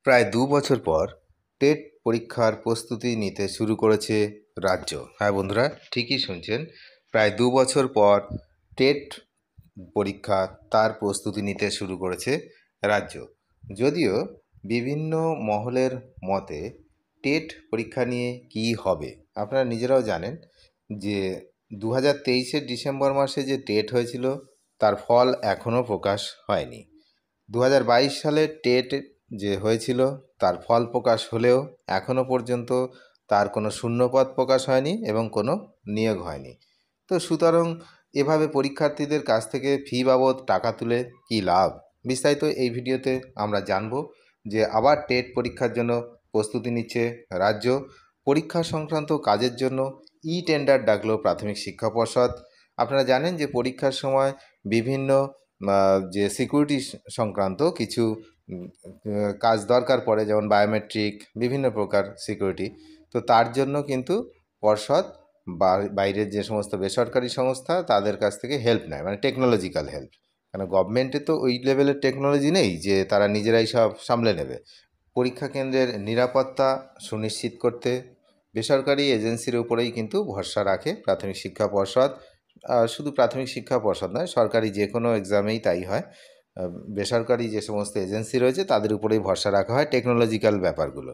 প্রায় ২ বছর পর টেট পরীক্ষার প্রস্তুতি নিতে শুরু করেছে রাজ্য। হ্যাঁ বন্ধুরা, ঠিকই শুনছেন। প্রায় ২ বছর পর টেট পরীক্ষা তার প্রস্তুতি নিতে শুরু করেছে রাজ্য। যদিও বিভিন্ন মহলের মতে টেট পরীক্ষা নিয়ে কী হবে আপনারা নিজেরাও জানেন যে ২০২৩-এর ডিসেম্বর মাসে যে টেট হয়েছিল তার ফল এখনও প্রকাশ হয়নি। ২০২২ সালে টেট যে হয়েছিল তার ফল প্রকাশ হলেও এখনও পর্যন্ত তার কোনো শূন্যপদ প্রকাশ হয়নি এবং কোনো নিয়োগ হয়নি। তো সুতরাং এভাবে পরীক্ষার্থীদের কাছ থেকে ফি বাবদ টাকা তুলে কী লাভ, বিস্তারিত এই ভিডিওতে আমরা জানব। যে আবার টেট পরীক্ষার জন্য প্রস্তুতি নিচ্ছে রাজ্য। পরীক্ষা সংক্রান্ত কাজের জন্য টেন্ডার ডাকলো প্রাথমিক শিক্ষা পর্ষদ। আপনারা জানেন যে পরীক্ষার সময় বিভিন্ন যে সিকিউরিটি সংক্রান্ত কিছু কাজ দরকার পড়ে, যেমন বায়োমেট্রিক, বিভিন্ন প্রকার সিকিউরিটি। তো তার জন্য কিন্তু পর্ষদ বাইরের যে সমস্ত বেসরকারি সংস্থা তাদের কাছ থেকে হেল্প নেয়, মানে টেকনোলজিক্যাল হেল্প। কেন গভর্নমেন্টে তো ওই লেভেলের টেকনোলজি নেই যে তারা নিজেরাই সব সামলে নেবে। পরীক্ষা কেন্দ্রের নিরাপত্তা সুনিশ্চিত করতে বেসরকারি এজেন্সির উপরেই কিন্তু ভরসা রাখে প্রাথমিক শিক্ষা পর্ষদ। শুধু প্রাথমিক শিক্ষা পর্ষদ নয়, সরকারি যে কোনো এক্সামেই তাই হয়। বেসরকারি যে সমস্ত এজেন্সি রয়েছে তাদের উপরেই ভরসা রাখা হয় টেকনোলজিক্যাল ব্যাপারগুলো।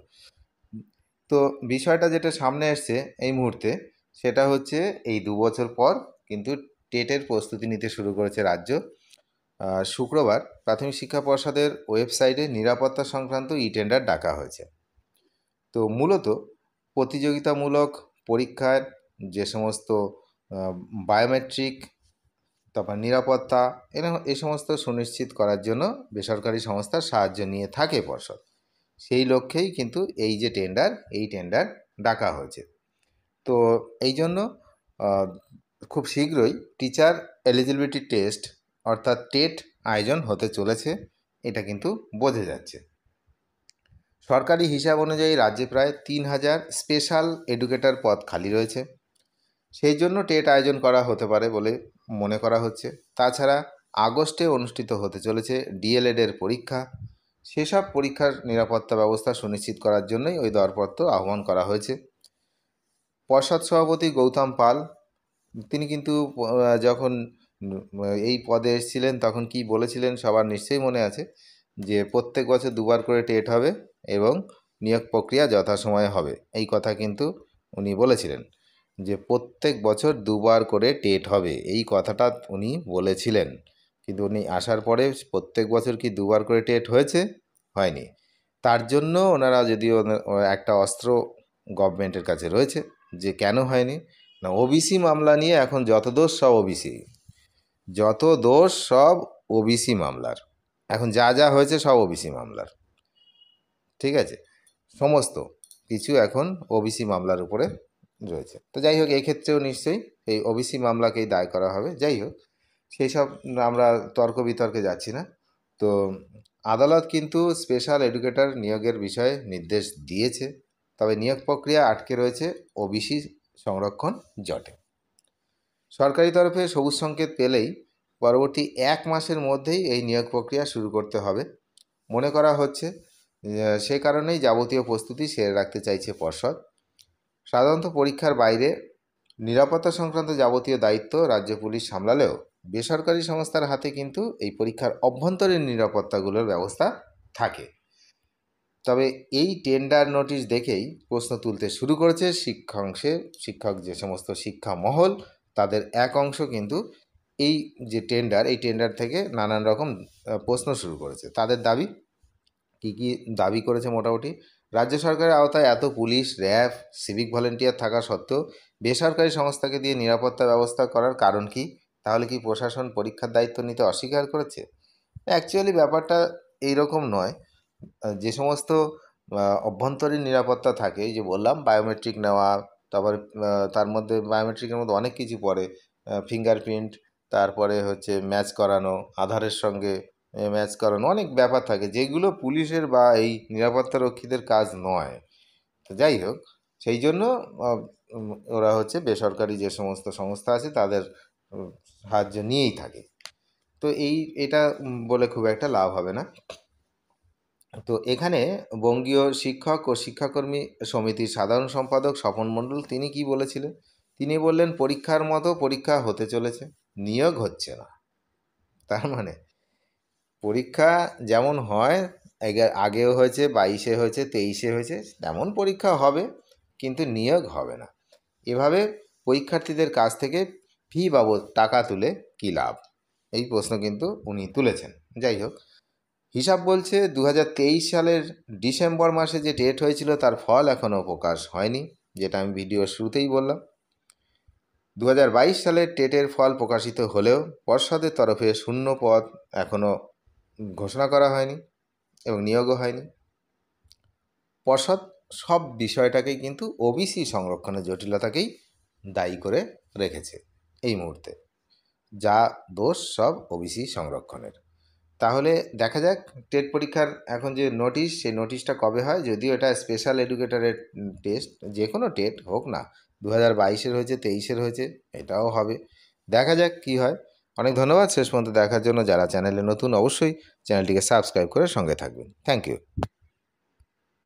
তো বিষয়টা যেটা সামনে এসছে এই মুহূর্তে, সেটা হচ্ছে এই ২ বছর পর কিন্তু টেটের প্রস্তুতি নিতে শুরু করেছে রাজ্য। শুক্রবার প্রাথমিক শিক্ষা পর্ষদের ওয়েবসাইটে নিরাপত্তা সংক্রান্ত টেন্ডার ডাকা হয়েছে। তো মূলত প্রতিযোগিতামূলক পরীক্ষার যে সমস্ত বায়োমেট্রিক, তারপর নিরাপত্তা, এই সমস্ত সুনিশ্চিত করার জন্য বেসরকারি সংস্থার সাহায্য নিয়ে থাকে পর্ষদ। সেই লক্ষ্যেই কিন্তু এই যে টেন্ডার ডাকা হয়েছে। তো এই জন্য খুব শীঘ্রই টিচার এলিজিবিলিটি টেস্ট অর্থাৎ টেট আয়োজন হতে চলেছে, এটা কিন্তু বোঝা যাচ্ছে। সরকারি হিসাব অনুযায়ী রাজ্যে প্রায় ৩,০০০ স্পেশাল এডুকেটর পদ খালি রয়েছে। সেই জন্য টেট আয়োজন করা হতে পারে বলে মনে করা হচ্ছে। তাছাড়া আগস্টে অনুষ্ঠিত হতে চলেছে ডিএলএডের পরীক্ষা। সেসব পরীক্ষার নিরাপত্তা ব্যবস্থা সুনিশ্চিত করার জন্যই ওই দরপত্র আহ্বান করা হয়েছে। পর্ষদ সভাপতি গৌতম পাল তিনি কিন্তু যখন এই পদে এসেছিলেন তখন কি বলেছিলেন সবার নিশ্চয়ই মনে আছে, যে প্রত্যেক বছর ২বার করে টেট হবে এবং নিয়োগ প্রক্রিয়া যথাসময়ে হবে। এই কথা কিন্তু উনি বলেছিলেন যে প্রত্যেক বছর ২বার করে টেট হবে, এই কথাটা উনি বলেছিলেন। কিন্তু উনি আসার পরে প্রত্যেক বছর কি ২বার করে টেট হয়েছে? হয়নি। তার জন্য ওনারা যদিও একটা অস্ত্র গভর্নমেন্টের কাছে রয়েছে যে কেন হয়নি না, ওবিসি মামলা নিয়ে এখন যত দোষ সব ওবিসি মামলার। এখন যা যা হয়েছে সব ওবিসি মামলার, ঠিক আছে? সমস্ত কিছু এখন ওবিসি মামলার উপরে রয়েছে। তো যাই হোক, এই ক্ষেত্রেও নিশ্চয়ই এই ওবিসি মামলাকেই দায় করা হবে। যাই হোক, সেই সব আমরা তর্ক বিতর্কে যাচ্ছি না। তো আদালত কিন্তু স্পেশাল এডুকেটর নিয়োগের বিষয়ে নির্দেশ দিয়েছে, তবে নিয়োগ প্রক্রিয়া আটকে রয়েছে ওবিসি সংরক্ষণ জটে। সরকারি তরফে সবুজ সংকেত পেলেই পরবর্তী ১ মাসের মধ্যেই এই নিয়োগ প্রক্রিয়া শুরু করতে হবে মনে করা হচ্ছে। সে কারণেই যাবতীয় প্রস্তুতি সেরে রাখতে চাইছে পর্ষদ। সাধারণত পরীক্ষার বাইরে নিরাপত্তা সংক্রান্ত যাবতীয় দায়িত্ব রাজ্য পুলিশ সামলালেও বেসরকারি সংস্থার হাতে কিন্তু এই পরীক্ষার অভ্যন্তরীণ নিরাপত্তাগুলোর ব্যবস্থা থাকে। তবে এই টেন্ডার নোটিশ দেখেই প্রশ্ন তুলতে শুরু করেছে শিক্ষক যে সমস্ত শিক্ষা মহল, তাদের এক অংশ কিন্তু এই টেন্ডার থেকে নানান রকম প্রশ্ন শুরু করেছে। তাদের দাবি কী দাবি করেছে? মোটামুটি রাজ্য সরকারের আওতায় এত পুলিশ, র্যাব, সিভিক ভলেন্টিয়ার থাকা সত্ত্বেও বেসরকারি সংস্থাকে দিয়ে নিরাপত্তা ব্যবস্থা করার কারণ কি? তাহলে কি প্রশাসন পরীক্ষার দায়িত্ব নিতে অস্বীকার করেছে? অ্যাকচুয়ালি ব্যাপারটা এইরকম নয়। যে সমস্ত অভ্যন্তরীণ নিরাপত্তা থাকে, এই যে বললাম বায়োমেট্রিক নেওয়া, তারপরে তার মধ্যে বায়োমেট্রিকের মধ্যে অনেক কিছু পড়ে, ফিঙ্গারপ্রিন্ট, তারপরে হচ্ছে ম্যাচ করানো, আধারের সঙ্গে ম্যাচ করানো, অনেক ব্যাপার থাকে যেগুলো পুলিশের বা এই নিরাপত্তারক্ষীদের কাজ নয়। তো যাই হোক, সেই জন্য ওরা হচ্ছে বেসরকারি যে সমস্ত সংস্থা আছে তাদের সাহায্য নিয়েই থাকে। তো এটা বলে খুব একটা লাভ হবে না। তো এখানে বঙ্গীয় শিক্ষক ও শিক্ষাকর্মী সমিতির সাধারণ সম্পাদক স্বপন মণ্ডল তিনি কি বলেছিলেন? তিনি বললেন পরীক্ষার মতো পরীক্ষা হতে চলেছে, নিয়োগ হচ্ছে না। তার মানে পরীক্ষা যেমন হয়, আগেও হয়েছে, 22-এ হয়েছে, 23-এ হয়েছে, তেমন পরীক্ষা হবে, কিন্তু নিয়োগ হবে না। এভাবে পরীক্ষার্থীদের কাছ থেকে ফি বাবদ টাকা তুলে কী লাভ, এই প্রশ্ন কিন্তু উনি তুলেছেন। যাই হোক, হিসাব বলছে 2023 সালের ডিসেম্বর মাসে যে টেট হয়েছিল তার ফল এখনও প্রকাশ হয়নি, যেটা আমি ভিডিওর শুরুতেই বললাম। 2022 সালের টেটের ফল প্রকাশিত হলেও পর্ষদের তরফে শূন্য পদ এখনও ঘোষণা করা হয়নি এবং নিয়োগও হয়নি। পর্ষদ সব বিষয়টাকেই কিন্তু ওবিসি সংরক্ষণের জটিলতাকেই দায়ী করে রেখেছে এই মুহূর্তে। যা দোষ সব ওবিসি সংরক্ষণের। তাহলে দেখা যাক টেট পরীক্ষার এখন যে নোটিশ, সেই নোটিশটা কবে হয়। যদিও এটা স্পেশাল এডুকেটরের টেস্ট, যে কোনো টেট হোক না, 2022-এর হয়েছে, 23-এর হয়েছে, এটাও হবে। দেখা যাক কি হয়। অনেক ধন্যবাদ শেষ পর্যন্ত দেখার জন্য। যারা চ্যানেলে নতুন অবশ্যই চ্যানেলটিকে সাবস্ক্রাইব করে সঙ্গে থাকবেন। Thank you.